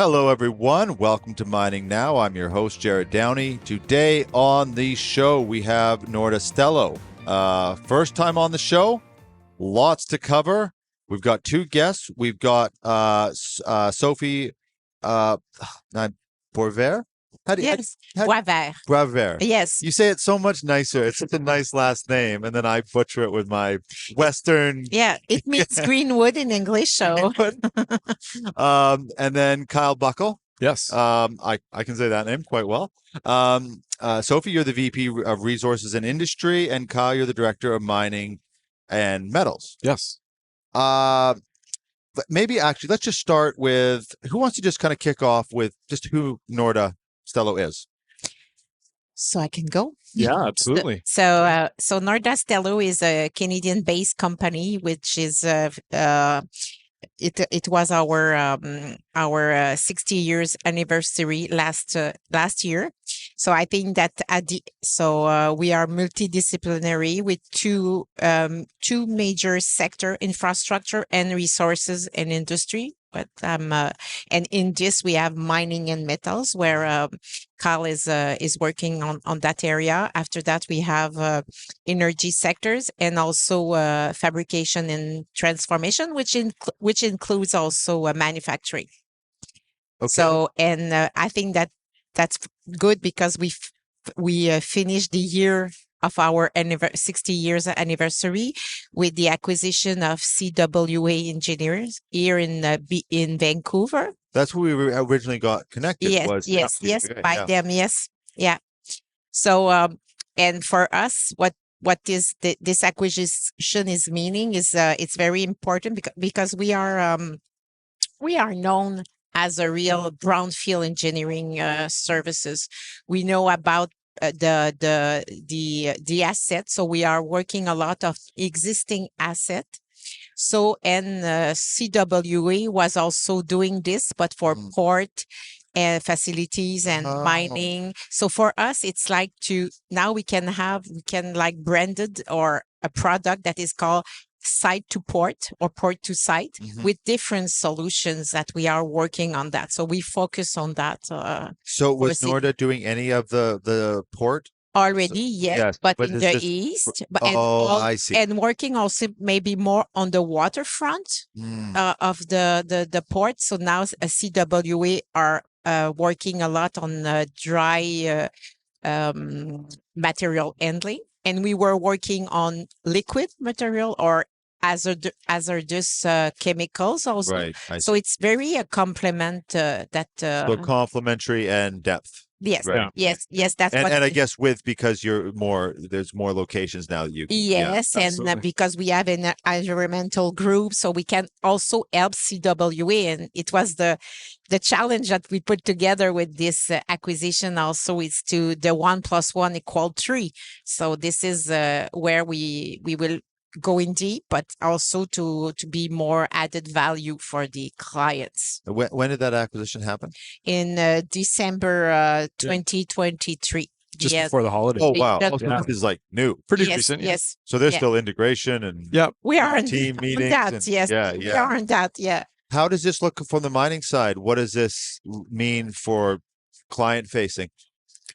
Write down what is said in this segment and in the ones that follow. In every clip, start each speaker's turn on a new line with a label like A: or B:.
A: Hello, everyone. Welcome to Mining Now. I'm your host, Jared Downey. Today on the show, we have Norda Stelo. First time on the show, lots to cover. We've got two guests. We've got Sophie Boisvert.
B: Yes, Boisvert.
A: Boisvert.
B: Yes.
A: You say it so much nicer. It's such a nice last name, and then I butcher it with my Western.
B: Yeah, it means greenwood in English. So,
A: And then Kyle Buckle.
C: Yes.
A: I can say that name quite well. Sophie, you're the VP of Resources and Industry, and Kyle, you're the Director of Mining and Metals.
C: Yes.
A: But maybe actually, let's just start with who wants to just kind of kick off with just who Norda Stelo is.
B: so I can go.
C: Yeah, absolutely.
B: So Norda Stelo is a Canadian-based company, which is it was our 60 years anniversary last year. So I think that we are multidisciplinary with two major sector: infrastructure and resources and industry. But and in this we have mining and metals, where Carl is working on that area. After that, we have energy sectors and also fabrication and transformation, which includes also manufacturing.
A: Okay.
B: So, and I think that's good because we finished the year of our 60 years anniversary with the acquisition of CWA Engineers here in Vancouver.
A: That's where we originally got connected.
B: Yes, by them, yes, yeah. So, and for us, what this acquisition is meaning is it's very important because we are known as a real brownfield engineering services. We know about the asset, so we are working a lot of existing asset. So, and CWA was also doing this, but for port and facilities and mining. So for us, it's like now we can like branded or a product that is called site to port or port to site with different solutions that we are working on that. So we focus on that.
A: So was Norda doing any of the port?
B: Already, yes, but in the east.
A: I see.
B: And working also maybe more on the waterfront of the port. So now CWA are working a lot on dry material handling. And we were working on liquid material or hazardous chemicals also.
A: Right.
B: So it's very a complement
A: so complementary and depth.
B: Yes,
A: right.
B: yes, that's
A: and,
B: what.
A: And I guess because there's more locations now that you can.
B: Yes,
A: yeah,
B: and because we have an environmental group, so we can also help CWA, and it was the challenge that we put together with this acquisition. Also, is to the 1 + 1 = 3. So this is where we will go in deep, but also to be more added value for the clients.
A: When did that acquisition happen?
B: In December 2023.
C: Just before the holidays.
A: Oh, wow. So this is like new.
C: Pretty
B: yes,
C: recent.
B: Yes.
A: So there's still integration and
B: we are
A: team meetings.
B: That, yes. We are on that, yeah.
A: How does this look from the mining side? What does this mean for client facing?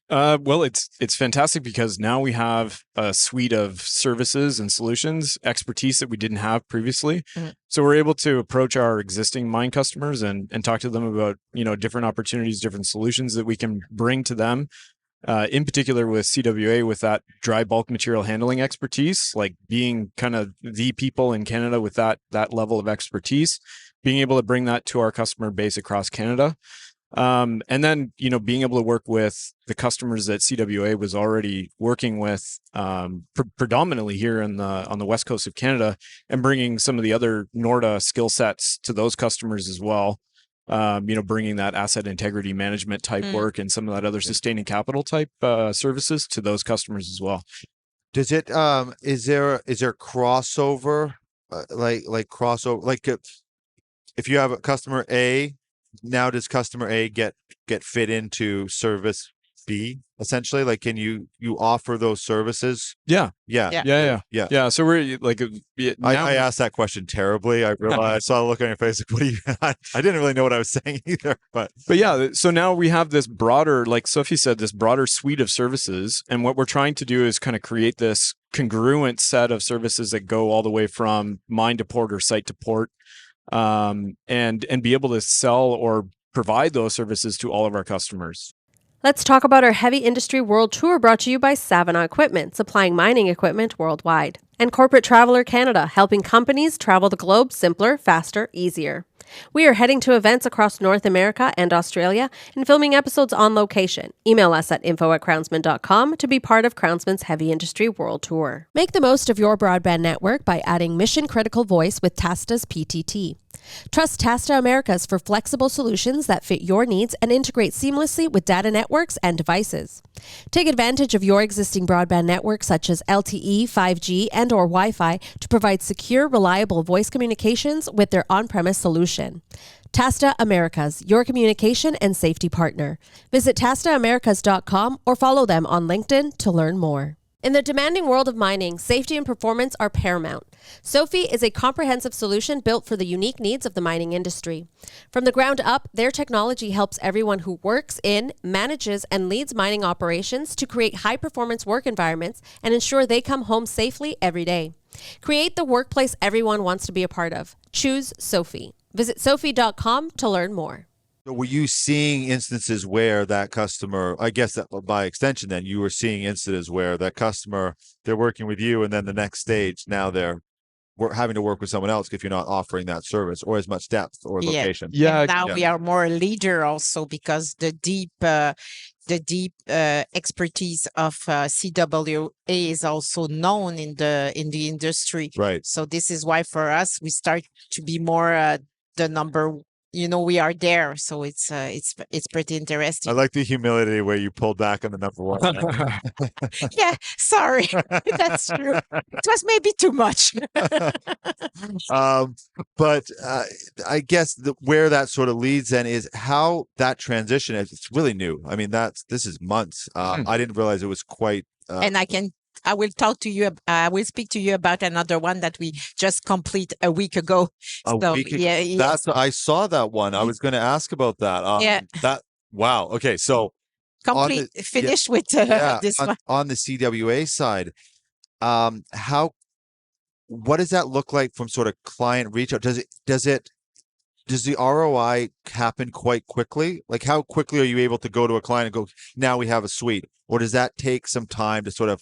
C: Well, it's fantastic because now we have a suite of services and solutions, expertise that we didn't have previously. So we're able to approach our existing mine customers and talk to them about, different opportunities, different solutions that we can bring to them. In particular with CWA, with that dry bulk material handling expertise, like being kind of the people in Canada with that level of expertise, being able to bring that to our customer base across Canada. And then, being able to work with the customers that CWA was already working with, predominantly here on the west coast of Canada, and bringing some of the other Norda skill sets to those customers as well. Bringing that asset integrity management type work and some of that other sustaining capital type services to those customers as well.
A: Does it? Is there crossover? Like crossover? Like if you have a customer A. Now, does customer A get fit into service be essentially? Like, can you offer those services?
C: Yeah.
B: Yeah.
C: Yeah. So we're like, now,
A: I asked that question terribly. I realized, I saw a look on your face, like, what do you, I didn't really know what I was saying either, but
C: yeah, so now we have this broader, like Sophie said, this broader suite of services. And what we're trying to do is kind of create this congruent set of services that go all the way from mine to port or site to port, and be able to sell or provide those services to all of our customers.
D: Let's talk about our Heavy Industry World Tour brought to you by Savona Equipment, supplying mining equipment worldwide. And Corporate Traveler Canada, helping companies travel the globe simpler, faster, easier. We are heading to events across North America and Australia and filming episodes on location. Email us at info@crownsman.com to be part of Crownsman's Heavy Industry World Tour. Make the most of your broadband network by adding mission critical voice with Tasta's PTT. Trust Tasta Americas for flexible solutions that fit your needs and integrate seamlessly with data networks and devices. Take advantage of your existing broadband network such as LTE, 5G, and or Wi-Fi to provide secure, reliable voice communications with their on-premise solution. Tasta Americas, your communication and safety partner. Visit tastaamericas.com or follow them on LinkedIn to learn more. In the demanding world of mining, safety and performance are paramount. Sophie is a comprehensive solution built for the unique needs of the mining industry. From the ground up, their technology helps everyone who works in, manages, and leads mining operations to create high-performance work environments and ensure they come home safely every day. Create the workplace everyone wants to be a part of. Choose Sophie. Visit sophie.com to learn more.
A: So were you seeing instances where that customer, I guess that by extension, then you were seeing instances where that customer, they're working with you and then the next stage, now they're having to work with someone else if you're not offering that service or as much depth or location.
C: Yeah.
B: And now we are more a leader also because the deep expertise of CWA is also known in the industry.
A: Right.
B: So this is why for us we start to be more the number. We are there, so it's pretty interesting.
A: I like the humility where you pulled back on the number one.
B: Yeah, sorry, that's true. It was maybe too much.
A: But I guess where that sort of leads then is how that transition is. It's really new. I mean, this is months. I didn't realize it was quite.
B: And I will talk to you. I will speak to you about another one that we just complete a week ago.
A: Week ago.
B: Yeah,
A: I saw that one. I was going to ask about that.
B: Yeah.
A: Wow. Okay. So
B: finished with this one.
A: On the CWA side, what does that look like from sort of client reach out? Does the ROI happen quite quickly? Like, how quickly are you able to go to a client and go, now we have a suite? Or does that take some time to sort of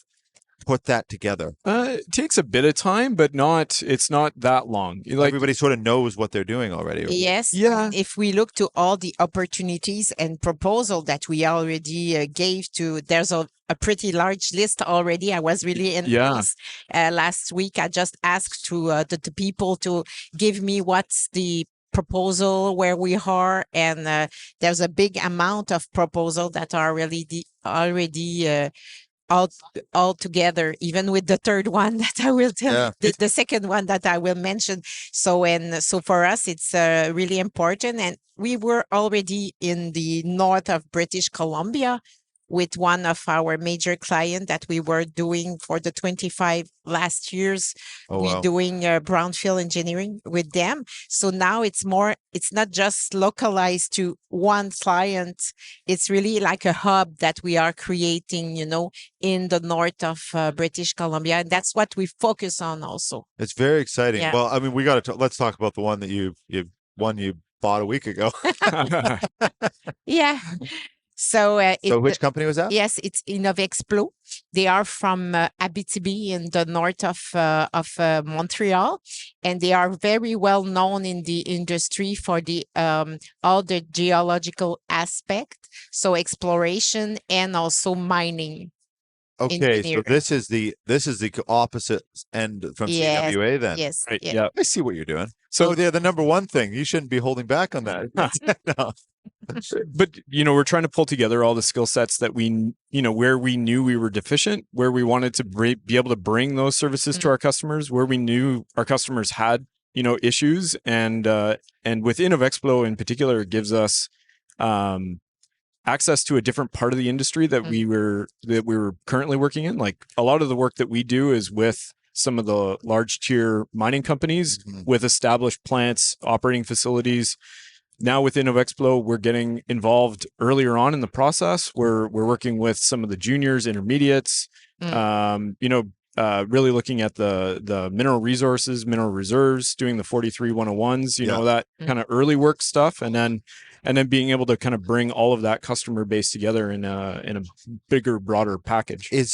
A: put that together?
C: It takes a bit of time, but it's not that long.
A: Everybody sort of knows what they're doing already.
B: Yes.
C: Yeah.
B: If we look to all the opportunities and proposal that we already gave to, there's a pretty large list already. I was really impressed. Last week, I just asked to the people to give me what's the proposal where we are, and there's a big amount of proposal that are really already all together, even with the third one that I will tell, the second one that I will mention. So for us, it's really important. And we were already in the north of British Columbia with one of our major clients that we were doing for the 25 last years. We're doing brownfield engineering with them. So now it's not just localized to one client. It's really like a hub that we are creating, in the north of British Columbia. And that's what we focus on also.
A: It's very exciting.
B: Yeah.
A: Well, I mean, we got to, let's talk about the one that you bought a week ago.
B: Yeah. So
A: which company was that?
B: Yes, it's InnovExplo. They are from Abitibi in the north of Montreal, and they are very well known in the industry for the all the geological aspect, so exploration and also mining.
A: Okay, so this is the opposite end from CWA then.
B: Yes.
C: Right.
B: Yeah.
A: I see what you're doing. So the number one thing, you shouldn't be holding back on that. No.
C: But we're trying to pull together all the skill sets that where we knew we were deficient, where we wanted to be able to bring those services to our customers, where we knew our customers had issues, and with InnovExplo in particular, it gives us access to a different part of the industry that we were currently working in. Like a lot of the work that we do is with some of the large tier mining companies with established plants, operating facilities. Now with InnovExplo, we're getting involved earlier on in the process. We're working with some of the juniors, intermediates, really looking at the mineral resources, mineral reserves, doing the 43 101s, that kind of early work stuff, and then being able to kind of bring all of that customer base together in a bigger, broader package.
A: Is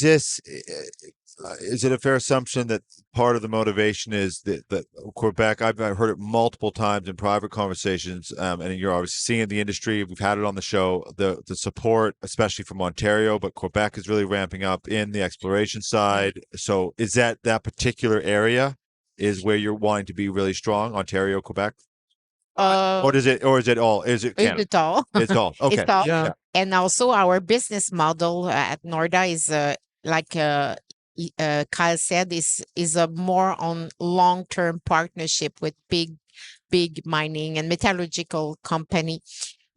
A: it a fair assumption that part of the motivation is that Quebec, I've heard it multiple times in private conversations, and you're obviously seeing it in the industry, we've had it on the show, the support, especially from Ontario, but Quebec is really ramping up in the exploration side. So is that particular area is where you're wanting to be really strong, Ontario, Quebec? Or is it all? Is it Canada?
B: It's all.
A: It's all. Okay.
B: It's all.
C: Yeah.
B: And also our business model at Norda is Kyle said, is a more on long-term partnership with big mining and metallurgical company.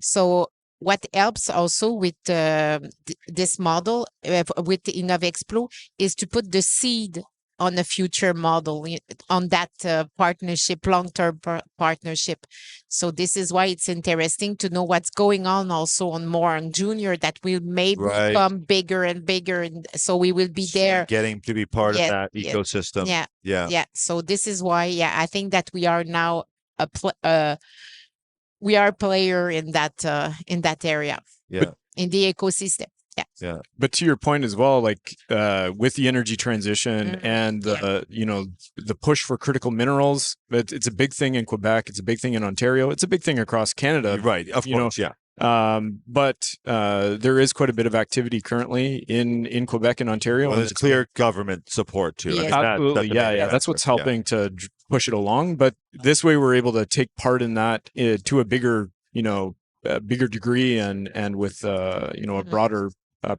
B: So what helps also with this model with the InnovExplo is to put the seed on a future model, on that partnership, long-term partnership. So this is why it's interesting to know what's going on also on junior, that will maybe become bigger and bigger. And so we will be there.
A: Getting to be part of that ecosystem.
B: Yeah. So this is why, I think that we are now we are a player in that area.
A: Yeah.
B: In the ecosystem.
A: Yeah.
C: But to your point as well, like with the energy transition and the push for critical minerals, it's a big thing in Quebec. It's a big thing in Ontario. It's a big thing across Canada.
A: Right. Of course. Yeah.
C: But there is quite a bit of activity currently in Quebec and Ontario.
A: Well, there's clear government support too.
B: Yes.
C: Absolutely. That's what's helping to push it along. But this way we're able to take part in that to a bigger, bigger degree and with, a broader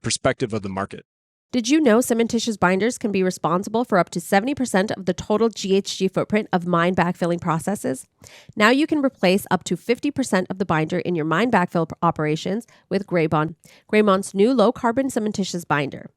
C: perspective of the market.
D: Did you know cementitious binders can be responsible for up to 70% of the total GHG footprint of mine backfilling processes? Now you can replace up to 50% of the binder in your mine backfill operations with Graybond, Graymont's new low-carbon cementitious binder.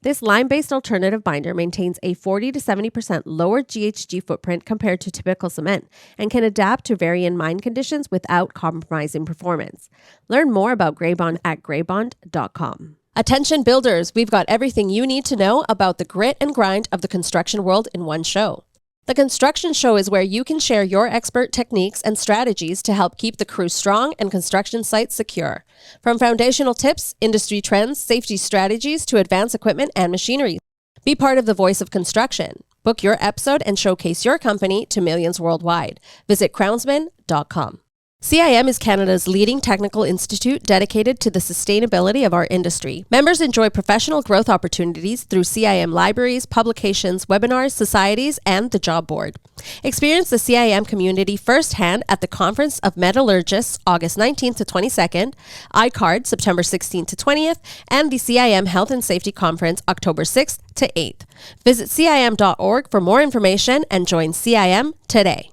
D: This lime-based alternative binder maintains a 40 to 70% lower GHG footprint compared to typical cement and can adapt to varying mine conditions without compromising performance. Learn more about Graybond at graybond.com. Attention builders, we've got everything you need to know about the grit and grind of the construction world in one show. The Construction Show is where you can share your expert techniques and strategies to help keep the crew strong and construction sites secure. From foundational tips, industry trends, safety strategies to advanced equipment and machinery. Be part of the voice of construction. Book your episode and showcase your company to millions worldwide. Visit crownsman.com. CIM is Canada's leading technical institute dedicated to the sustainability of our industry. Members enjoy professional growth opportunities through CIM libraries, publications, webinars, societies, and the job board. Experience the CIM community firsthand at the Conference of Metallurgists, August 19th to 22nd, ICARD, September 16th to 20th, and the CIM Health and Safety Conference, October 6th to 8th. Visit CIM.org for more information and join CIM today.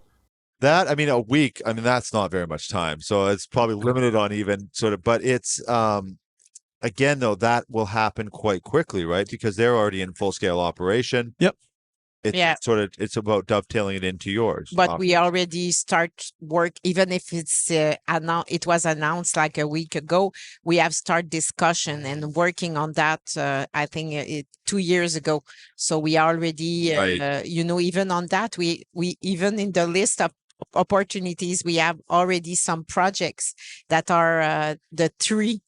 A: A week, that's not very much time. So it's probably limited on even sort of, but it's, again, though, that will happen quite quickly, right? Because they're already in full scale operation.
C: Yep.
A: It's about dovetailing it into yours.
B: But we already start work, even if it was announced like a week ago, we have started discussion and working on that, I think 2 years ago. So we already, even on that, we even in the list of opportunities, we have already some projects that are the three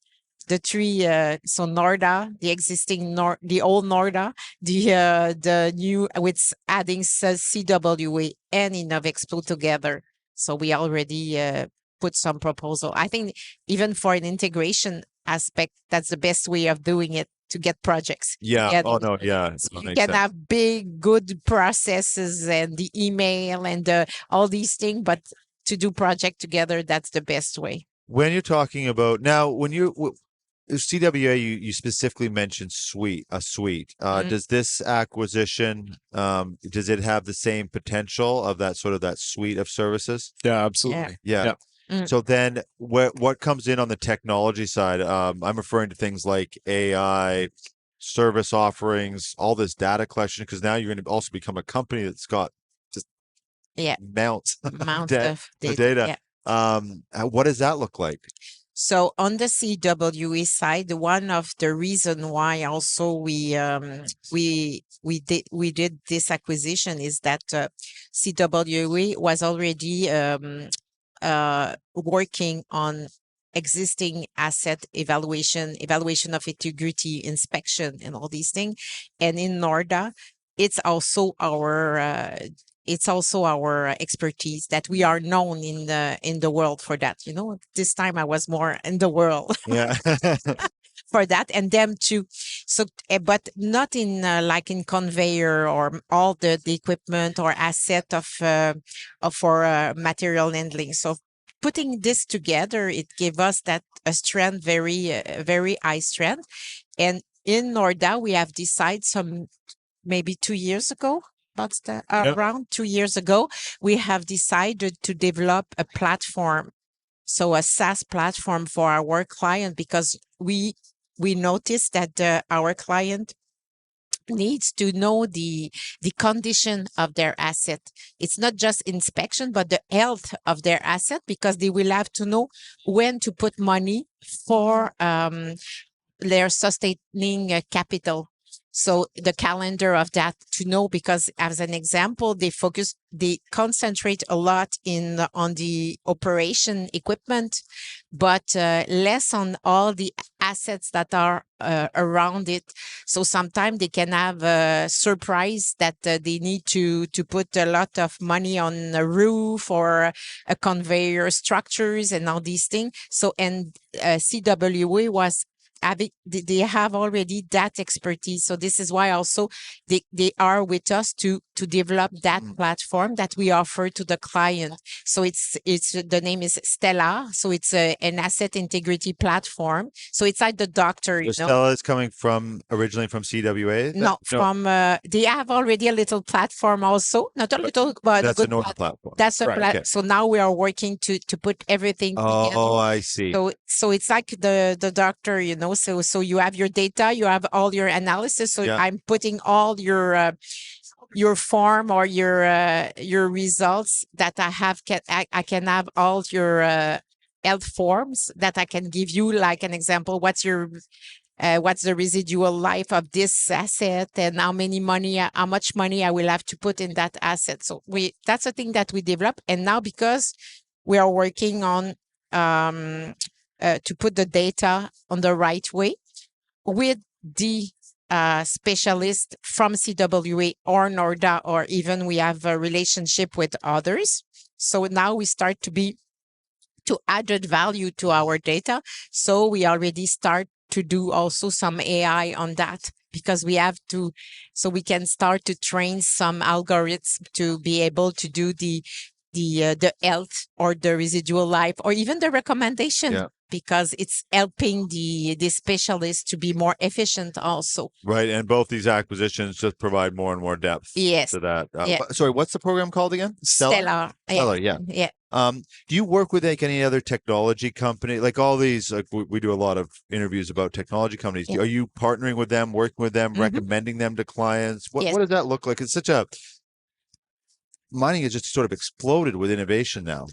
B: so Norda, the existing the old Norda, the new with adding CWA and InnovExplo together. So we already put some proposal. I think even for an integration aspect, that's the best way of doing it, to get projects.
A: Yeah. Oh no. Yeah.
B: So you can have big, good processes and the email and all these things, but to do project together, that's the best way.
A: When you're talking about now, when you CWA, you specifically mentioned a suite. Does this acquisition, does it have the same potential of that sort of that suite of services?
C: Yeah, absolutely.
A: Yeah. So then what comes in on the technology side? I'm referring to things like AI, service offerings, all this data collection, because now you're going to also become a company that's got just mounts
B: Amount
A: of
B: of data.
A: data.
B: Yeah.
A: What does that look like?
B: So on the CWA side, one of the reason why also we did this acquisition is that CWA was already working on existing asset evaluation of integrity, inspection, and all these things. And in Norda, it's also our expertise that we are known in the world for that. This time I was more in the world
A: Yeah.
B: for that, and them too. So, but not in like in conveyor or all the equipment or asset of for material handling. So putting this together, it gave us that a strength, very high strength. And in Norda, we have decided maybe 2 years ago, around 2 years ago, we have decided to develop a platform, so a SaaS platform for our client, because we noticed that our client needs to know the condition of their asset. It's not just inspection, but the health of their asset, because they will have to know when to put money for their sustaining capital. So the calendar of that to know, because as an example, they concentrate a lot on the operation equipment, but less on all the assets that are around it. So sometimes they can have a surprise that they need to put a lot of money on a roof or a conveyor structures and all these things. So, and CWA was they have already that expertise. So this is why also they are with us to develop that platform that we offer to the client. So it's the name is Stella. So it's an asset integrity platform. So it's like the doctor,
A: Stella is coming originally from CWA?
B: No, from they have already a little platform also. Not a little, but
A: that's
B: a
A: a Norda platform.
B: That's a
A: okay.
B: So now we are working to put everything together.
A: Oh, I see.
B: So it's like the doctor, So you have your data, you have all your analysis. So I'm putting all your form or your results that I have. I can have all your health forms that I can give you. Like an example, what's the residual life of this asset, and how much money I will have to put in that asset. So that's a thing that we develop. And now, because we are working on to put the data on the right way with the specialist from CWA or Norda, or even we have a relationship with others. So now we start to added value to our data. So we already start to do also some AI on that, because we have to, so we can start to train some algorithms to be able to do the health or the residual life or even the recommendation, because it's helping the specialist to be more efficient also.
A: Right. And both these acquisitions just provide more and more depth to that. Sorry, what's the program called again?
B: Stella.
A: Stella, yeah. Do you work with any other technology company? Like all these, like we do a lot of interviews about technology companies. Are you partnering with them, working with them, recommending them to clients? What does that look like? It's mining has just sort of exploded with innovation now.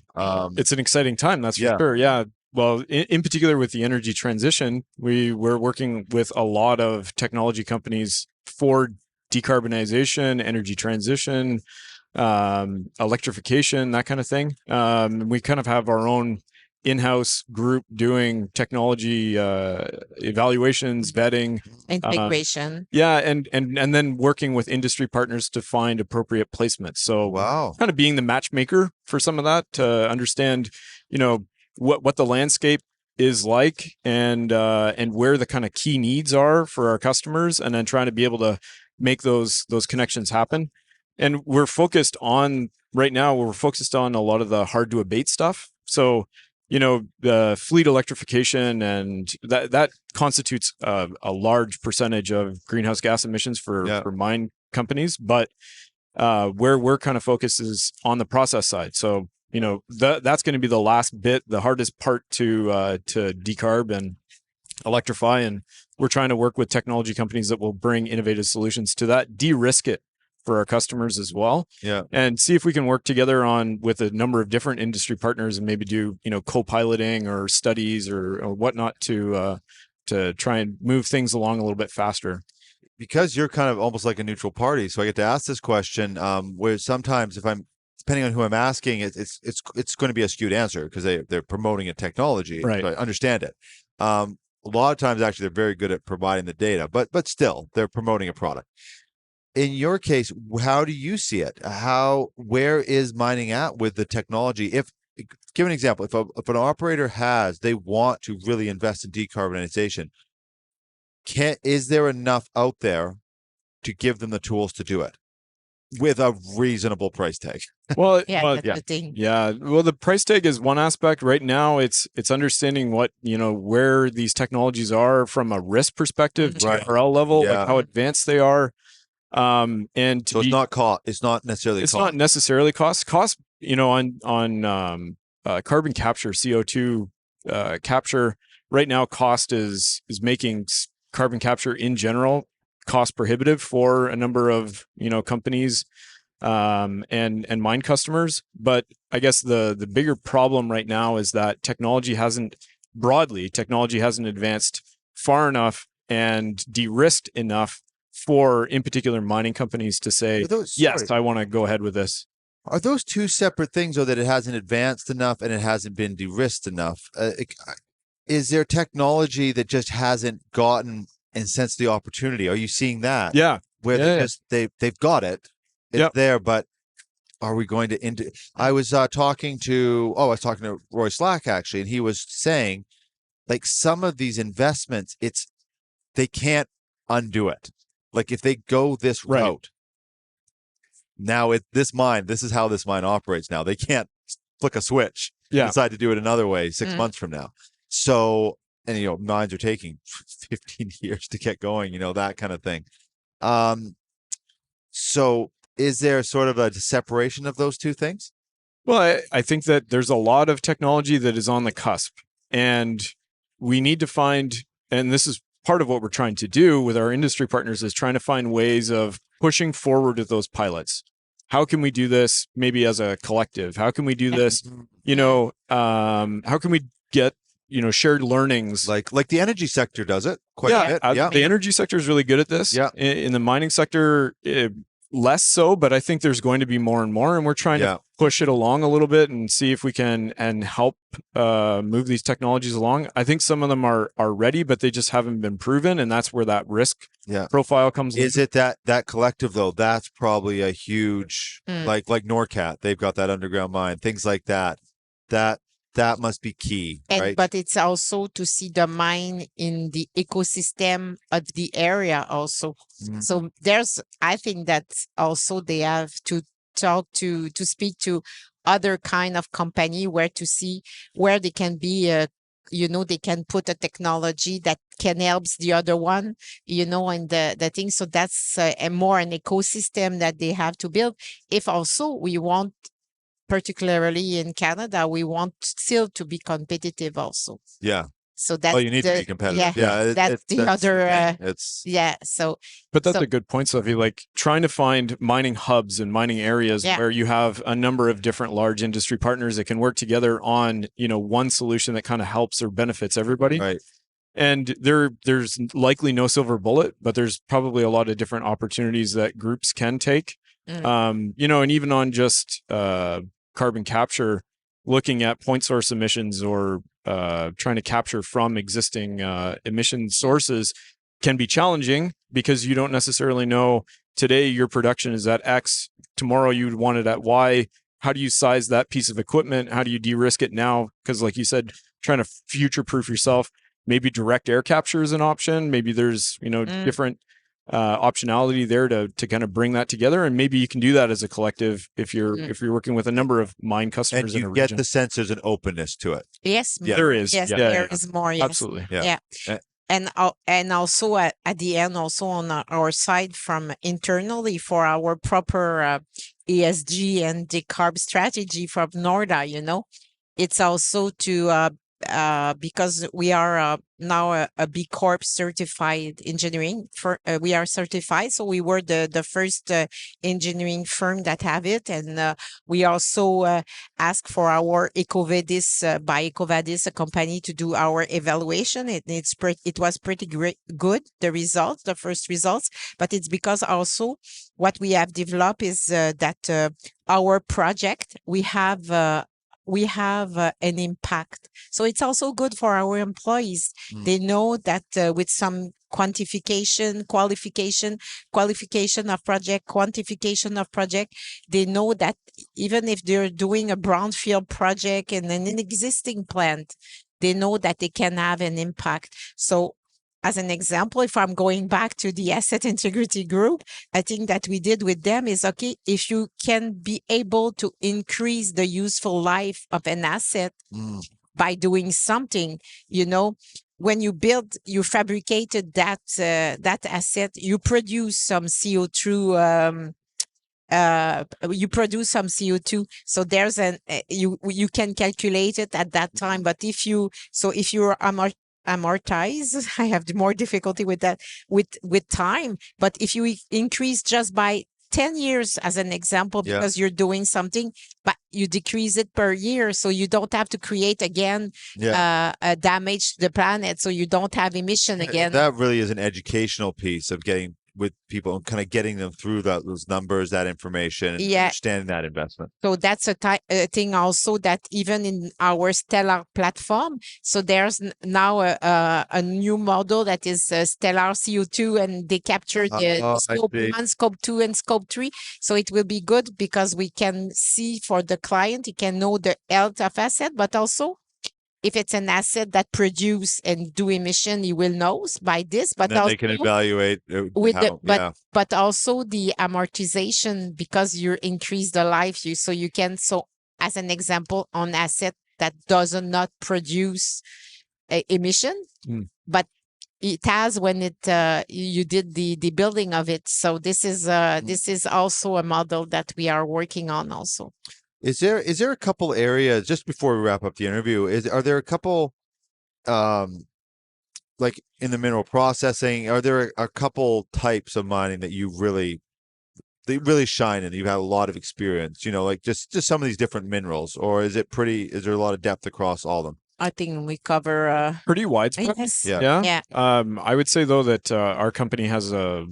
C: It's an exciting time, that's for sure. Yeah. Well, in particular with the energy transition, we're working with a lot of technology companies for decarbonization, energy transition, electrification, that kind of thing. We kind of have our own in-house group doing technology evaluations, vetting,
B: integration.
C: And then working with industry partners to find appropriate placements. So kind of being the matchmaker for some of that, to understand, what the landscape is like, and where the kind of key needs are for our customers, and then trying to be able to make those connections happen. And we're focused on right now, we're focused on a lot of the hard to abate stuff. So, the fleet electrification, and that constitutes a large percentage of greenhouse gas emissions for mine companies. But where we're kind of focused is on the process side. So, that's going to be the last bit, the hardest part to decarb and electrify. And we're trying to work with technology companies that will bring innovative solutions to that, de-risk it for our customers as well.
A: Yeah.
C: And see if we can work together with a number of different industry partners and maybe do, co-piloting or studies or whatnot to try and move things along a little bit faster.
A: Because you're kind of almost like a neutral party, so I get to ask this question. Where sometimes, depending on who I'm asking, it's going to be a skewed answer because they're promoting a technology.
C: Right.
A: So I understand it. A lot of times, actually, they're very good at providing the data, but still, they're promoting a product. In your case, how do you see it? Where is mining at with the technology? Give an example. If an operator they want to really invest in decarbonization, is there enough out there to give them the tools to do it with a reasonable price tag?
C: Well,
B: that's the thing.
C: Yeah. Well, the price tag is one aspect. Right now, it's understanding what, where these technologies are from a risk perspective, TRL level, like how advanced they are. And
A: so it's not necessarily
C: not necessarily cost. Cost, on carbon capture, CO2 capture. Right now, cost is making carbon capture in general cost prohibitive for a number of companies and mine customers. But I guess the bigger problem right now is that technology hasn't advanced far enough and de-risked enough for, in particular, mining companies to say, yes, I want to go ahead with this.
A: Are those two separate things, or that it hasn't advanced enough and it hasn't been de-risked enough? Is there technology that just hasn't gotten and sensed the opportunity? Are you seeing that?
C: Yeah.
A: Where they've got it. It's there, but are we going to I was talking to Roy Slack, actually, and he was saying, like, some of these investments, they can't undo it. Like, if they go this route, now this is how this mine operates now. They can't flick a switch, decide to do it another way 6 months from now. So, and mines are taking 15 years to get going, that kind of thing. So is there sort of a separation of those two things?
C: Well, I think that there's a lot of technology that is on the cusp, and we need to find, and this is part of what we're trying to do with our industry partners, is trying to find ways of pushing forward with those pilots. How can we do this maybe as a collective? How can we do this, how can we get, shared learnings?
A: Like the energy sector does it quite a bit.
C: The energy sector is really good at this.
A: Yeah.
C: In the mining sector, less so, but I think there's going to be more and more, and we're trying to push it along a little bit and see if we can help move these technologies along. I think some of them are ready, but they just haven't been proven, and that's where that risk profile comes in.
A: Is it that collective, though? That's probably a huge, like NORCAT, they've got that underground mine, things like that. That must be key, right?
B: But it's also to see the mine in the ecosystem of the area also. So I think that also they have to talk to speak to other kind of company where to see where they can be, they can put a technology that can help the other one, and the thing. So that's more an ecosystem that they have to build. If also we want, particularly in Canada, we want still to be competitive also.
A: Yeah.
B: So that's
A: you need to be competitive.
B: That's the other. But
C: that's a good point, Sophie. Like, trying to find mining hubs and mining areas where you have a number of different large industry partners that can work together on, one solution that kind of helps or benefits everybody.
A: Right.
C: And there's likely no silver bullet, but there's probably a lot of different opportunities that groups can take. And even on just carbon capture, looking at point source emissions or trying to capture from existing emission sources can be challenging, because you don't necessarily know today your production is at X, tomorrow you'd want it at Y. How do you size that piece of equipment? How do you de-risk it now? Because like you said, trying to future-proof yourself, maybe direct air capture is an option. Maybe there's, different optionality there to kind of bring that together, and maybe you can do that as a collective if you're working with a number of mine customers.
A: And
C: in a
A: you get
C: region.
A: the sense there's an openness to it.
B: Yes,
C: there is.
B: Yes, there is more. Yes.
C: Absolutely.
A: Yeah.
B: and also at the end, also on our side from internally for our proper ESG and decarb strategy from Norda, it's also to because we are now a B Corp certified engineering we are certified, so we were the first engineering firm that have it, and we also ask for our Ecovadis by Ecovadis, a company, to do our evaluation. It was pretty good, the results, the first results, but it's because also what we have developed is that our project we have an impact. So it's also good for our employees. They know that with some qualification of project, quantification of project, they know that even if they're doing a brownfield project in an existing plant, they know that they can have an impact. So as an example, if I'm going back to the asset integrity group, I think that we did with them is, okay, if you can be able to increase the useful life of an asset by doing something, when you fabricated that asset, you produce some CO2. You produce some CO2, so there's you can calculate it at that time. But if you're amortize, I have more difficulty with that with time. But if you increase just by 10 years as an example, because you're doing something, but you decrease it per year, so you don't have to create again damage to the planet, so you don't have emission again.
A: That really is an educational piece of getting with people and kind of getting them through those numbers, that information, and understanding that investment.
B: So that's a thing also that even in our Stellar platform, so there's now a new model that is Stellar CO2, and they capture the scope 1, scope 2, and scope 3. So it will be good because we can see for the client, he can know the health of asset, but also if it's an asset that produce and do emission, you will know by this. But
A: then they can evaluate
B: but also the amortization, because you increase the life, so you can, so as an example, on asset that does not produce emission, but it has when you did the building of it. So this is also a model that we are working on also.
A: Is there a couple areas, just before we wrap up the interview, are there a couple, like in the mineral processing, are there a couple types of mining that they really shine in, you've had a lot of experience, like just some of these different minerals, or is there a lot of depth across all of them?
B: I think we cover
C: pretty widespread.
B: Yes.
C: Yeah. I would say though that our company has a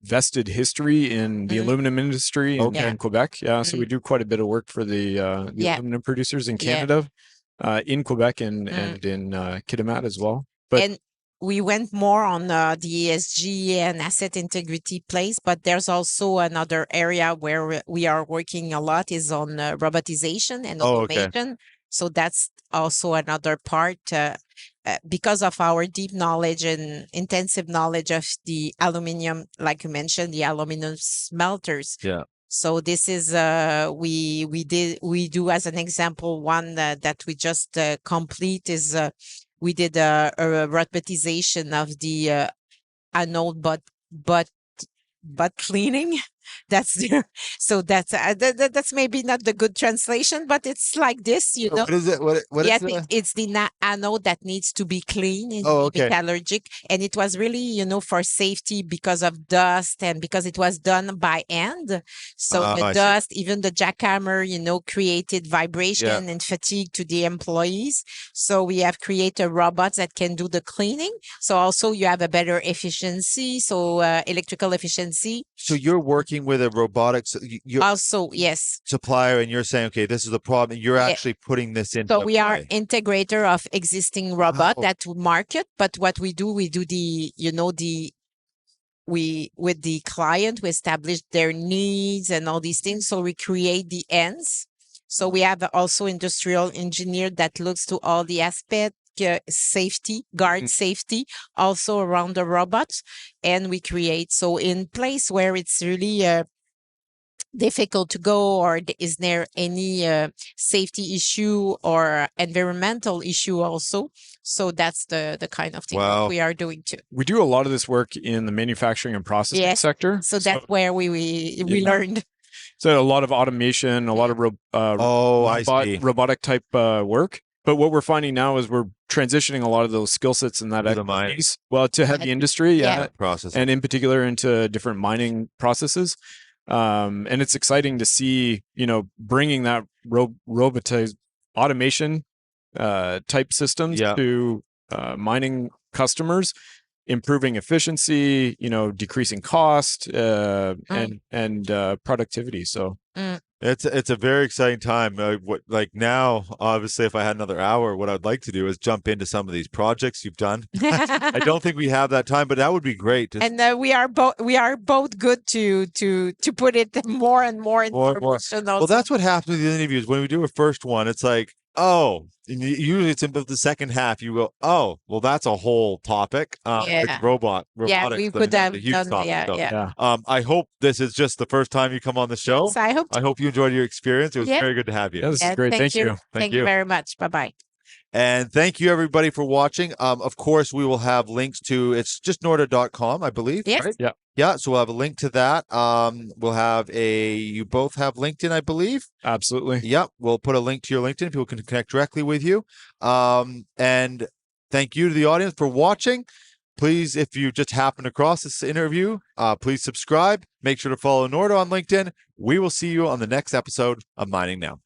C: vested history in the aluminum industry in Quebec. So we do quite a bit of work for the aluminum producers in Canada, in Quebec and in Kitimat as well.
B: And we went more on the ESG and asset integrity place, but there's also another area where we are working a lot is on robotization and automation. So that's also another part because of our deep knowledge and intensive knowledge of the aluminum, like you mentioned, the aluminum smelters. So this is we do as an example one that we just complete is we did a robotization of the anode but cleaning. That's there. So that's maybe not the good translation, but it's like this,
A: What is it? What is it?
B: It's the anode that needs to be clean in metallurgic, and it was really, for safety because of dust and because it was done by hand. So the dust, even the jackhammer, created vibration and fatigue to the employees. So we have created robots that can do the cleaning. So also you have a better efficiency, so electrical efficiency.
A: So you're working with a robotics supplier, and you're saying, okay, this is the problem. You're actually putting this in.
B: So we are integrator of existing robot that market, but what we do with the client, we establish their needs and all these things. So we create the ends. So we have also industrial engineer that looks to all the aspects. Safety, guard safety, also around the robots, and we create so in place where it's really difficult to go, or is there any safety issue or environmental issue also? So that's the kind of thing that we are doing too.
C: We do a lot of this work in the manufacturing and processing sector.
B: So that's where we learned.
C: So a lot of automation, a lot of robotic type work. But what we're finding now is we're transitioning a lot of those skill sets and that expertise, to heavy industry, and in particular into different mining processes. And it's exciting to see, bringing that robotized automation type systems to mining customers, improving efficiency, decreasing cost and productivity. So.
A: It's a very exciting time. Now, obviously, if I had another hour, what I'd like to do is jump into some of these projects you've done. I don't think we have that time, but that would be great.
B: And we are both good to put it more and more information.
A: Well, that's what happens with the interviews. When we do a first one, it's like, usually it's in the second half. You go, well, that's a whole topic. Like robotics.
B: We could have
A: done. I hope this is just the first time you come on the show.
B: Yes, I hope
A: you enjoyed your experience. It was very good to have you.
C: Yeah, this is great. Thank you.
B: Thank you very much. Bye-bye.
A: And thank you, everybody, for watching. Of course, we will have links to, it's just norda.com, I believe.
B: Yes.
A: Right? Yeah. Yeah, so we'll have a link to that. We'll have you both have LinkedIn, I believe.
C: Absolutely.
A: Yep. We'll put a link to your LinkedIn. People can connect directly with you. And thank you to the audience for watching. Please, if you just happen across this interview, please subscribe. Make sure to follow Norda on LinkedIn. We will see you on the next episode of Mining Now.